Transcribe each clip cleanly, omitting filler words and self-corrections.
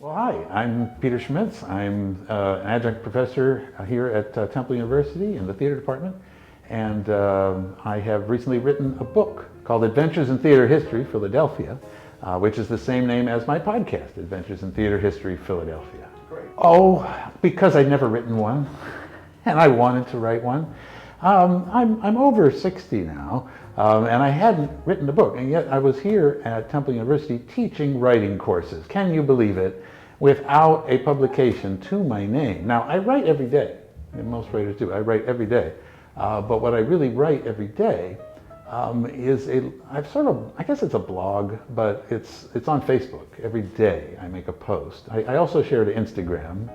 Well, hi, I'm Peter Schmitz. I'm an adjunct professor here at Temple University in the theater department, and I have recently written a book called Adventures in Theater History, Philadelphia, which is the same name as my podcast, Adventures in Theater History, Philadelphia. Great. Oh, because I'd never written one, and I wanted to write one. I'm over 60 now, and I hadn't written a book, and yet I was here at Temple University teaching writing courses. Can you believe it? Without a publication to my name. Now, I write every day, and most writers do. I write every day, but what I really write every day is I guess it's a blog, but it's on Facebook. Every day I make a post. I also share to Instagram,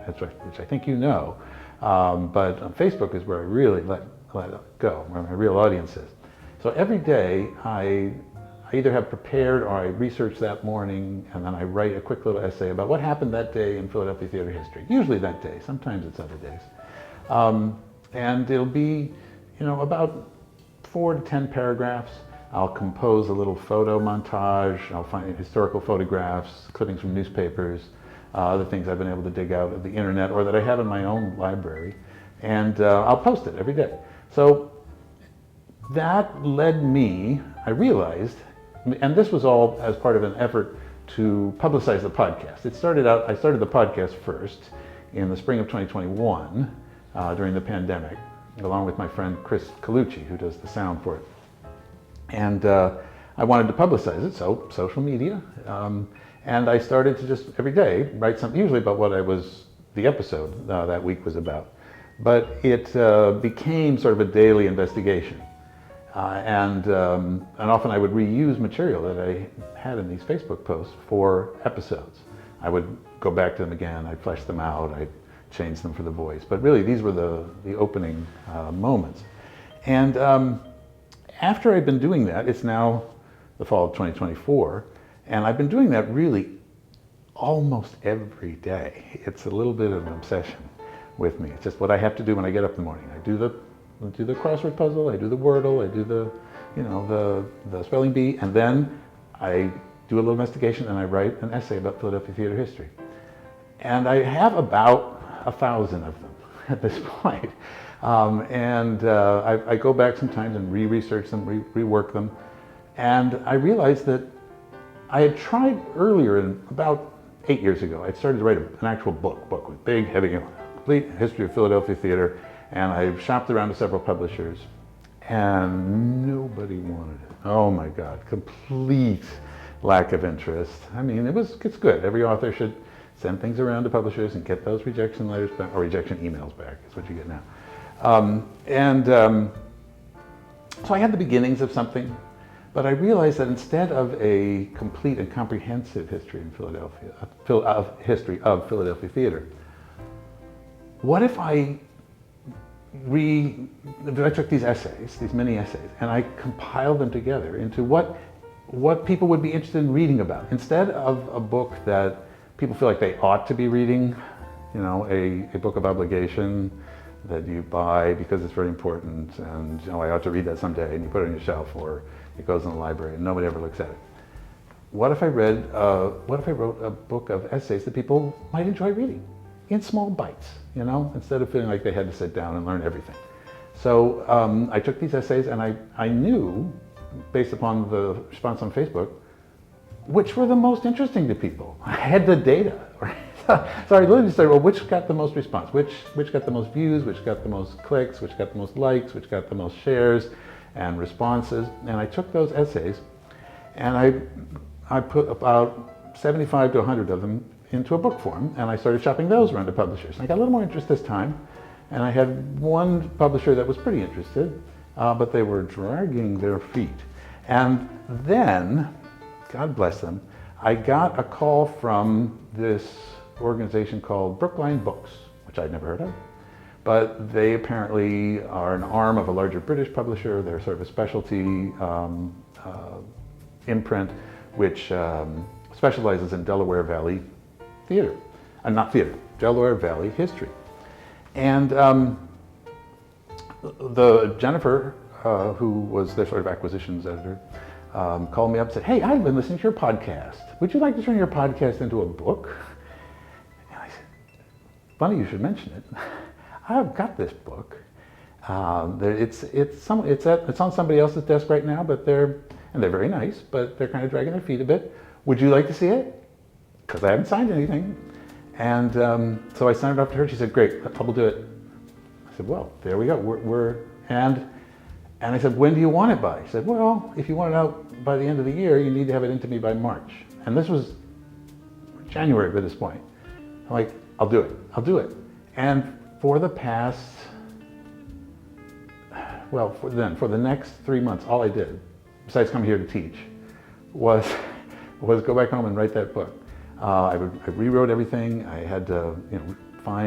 which I think you know, but on Facebook is where I really let it go, where my real audience is. So every day I either have prepared or I research that morning, and then I write a quick little essay about what happened that day in Philadelphia theater history. Usually that day, sometimes it's other days. And it'll be, about 4 to 10 paragraphs. I'll compose a little photo montage. I'll find historical photographs, clippings from newspapers, other things I've been able to dig out of the internet or that I have in my own library. And I'll post it every day. So that led me, I realized, and this was all as part of an effort to publicize the podcast. I started the podcast first in the spring of 2021 during the pandemic, along with my friend Chris Colucci, who does the sound for it. And I wanted to publicize it, so social media. And I started to just every day write something, usually about what the episode that week was about. But it became sort of a daily investigation. And often I would reuse material that I had in these Facebook posts for episodes. I would go back to them again, I'd flesh them out, I'd change them for the voice. But really these were the opening moments. And after I've been doing that, it's now the fall of 2024, and I've been doing that really almost every day. It's a little bit of an obsession with me. It's just what I have to do when I get up in the morning. I do the crossword puzzle, I do the Wordle, I do the spelling bee, and then I do a little investigation and I write an essay about Philadelphia theater history. And I have about 1,000 of them at this point. I go back sometimes and re-research them, rework them. And I realized that I had tried earlier, about 8 years ago, I started to write an actual book with big, heavy, complete history of Philadelphia theater. And I shopped around to several publishers, and nobody wanted it. Oh my God, complete lack of interest. I mean, it's good. Every author should send things around to publishers and get those rejection letters back, or rejection emails back, is what you get now. So I had the beginnings of something, but I realized that instead of a complete and comprehensive history in Philadelphia, history of Philadelphia theater, what if I took these essays, these mini essays, and I compiled them together into what people would be interested in reading about. Instead of a book that people feel like they ought to be reading, a book of obligation that you buy because it's very important, and I ought to read that someday, and you put it on your shelf, or it goes in the library and nobody ever looks at it. What if I wrote a book of essays that people might enjoy reading in small bites? Instead of feeling like they had to sit down and learn everything. So I took these essays and I knew, based upon the response on Facebook, which were the most interesting to people. I had the data. Right? So I literally said, well, which got the most response? Which got the most views? Which got the most clicks? Which got the most likes? Which got the most shares and responses? And I took those essays and I put about 75 to 100 of them into a book form, and I started shopping those around to publishers. And I got a little more interest this time, and I had one publisher that was pretty interested, but they were dragging their feet. And then, God bless them, I got a call from this organization called Brookline Books, which I'd never heard of, but they apparently are an arm of a larger British publisher. They're sort of a specialty imprint, which specializes in Delaware Valley theater, Delaware Valley history. And Jennifer, who was their sort of acquisitions editor, called me up and said, hey, I've been listening to your podcast. Would you like to turn your podcast into a book? funny you should mention it. I've got this book. It's on somebody else's desk right now, but they're very nice, but they're kind of dragging their feet a bit. Would you like to see it? Because I haven't signed anything. And so I signed it off to her. She said, great, I will do it. I said, well, there we go. And I said, when do you want it by? She said, well, if you want it out by the end of the year, you need to have it into me by March. And this was January by this point. I'm like, I'll do it. And for the past, well, for the next 3 months, all I did, besides come here to teach, was go back home and write that book. I rewrote everything. I had to, I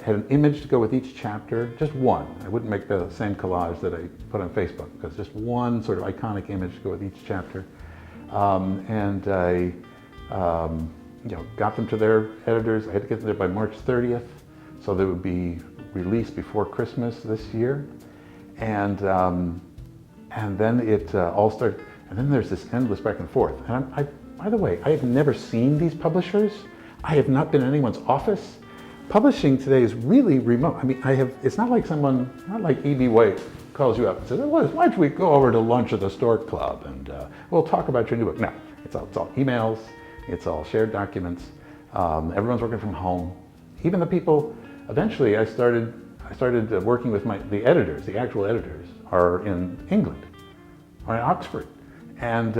had an image to go with each chapter, just one. I wouldn't make the same collage that I put on Facebook, because just one sort of iconic image to go with each chapter. And I, got them to their editors. I had to get them there by March 30th, so they would be released before Christmas this year. And then it all started, and then there's this endless back and forth. And by the way, I have never seen these publishers. I have not been in anyone's office. Publishing today is really remote. I mean, it's not like not like E.B. White calls you up and says, why don't we go over to lunch at the Stork Club and we'll talk about your new book. No, it's all emails, it's all shared documents. Everyone's working from home. Even the people, eventually I started working with the editors. The actual editors are in England, or in Oxford. And,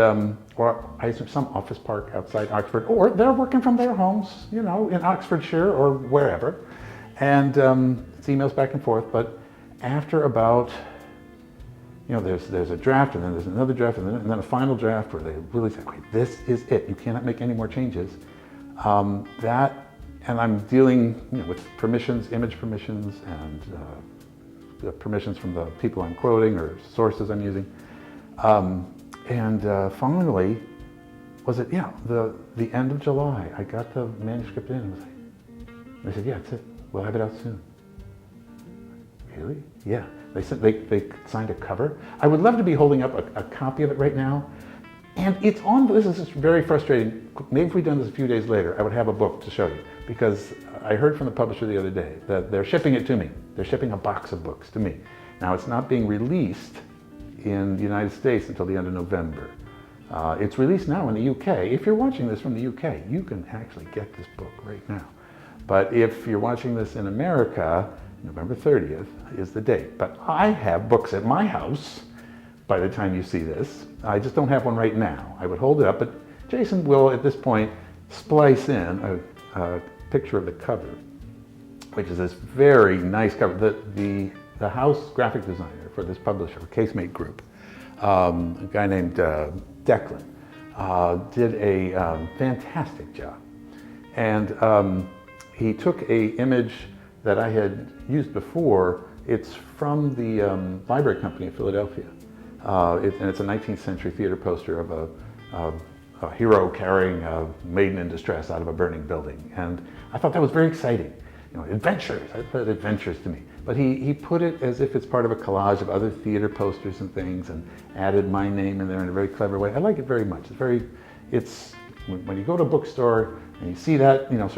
or I assume some office park outside Oxford, or they're working from their homes, in Oxfordshire or wherever. And it's emails back and forth, but after about, there's a draft, and then there's another draft, and then a final draft where they really say, okay, this is it. You cannot make any more changes. And I'm dealing with permissions, image permissions, and the permissions from the people I'm quoting or sources I'm using. And finally, the end of July, I got the manuscript in and they said, yeah, that's it. We'll have it out soon. Really? Yeah. They signed a cover. I would love to be holding up a copy of it right now. And it's on, this is just very frustrating. Maybe if we'd done this a few days later, I would have a book to show you, because I heard from the publisher the other day that they're shipping it to me. They're shipping a box of books to me. Now, it's not being released in the United States until the end of November. It's released now in the UK. If you're watching this from the UK, you can actually get this book right now. But if you're watching this in America, November 30th is the date. But I have books at my house by the time you see this. I just don't have one right now. I would hold it up, but Jason will, at this point, splice in a picture of the cover, which is this very nice cover. The house graphic designer for this publisher, Casemate Group, a guy named Declan, did a fantastic job. And he took an image that I had used before. It's from the Library Company of Philadelphia. And it's a 19th century theater poster of a hero carrying a maiden in distress out of a burning building. And I thought that was very exciting. Adventures, I thought adventures to me. But he put it as if it's part of a collage of other theater posters and things, and added my name in there in a very clever way. I like it very much. When you go to a bookstore and you see that, sort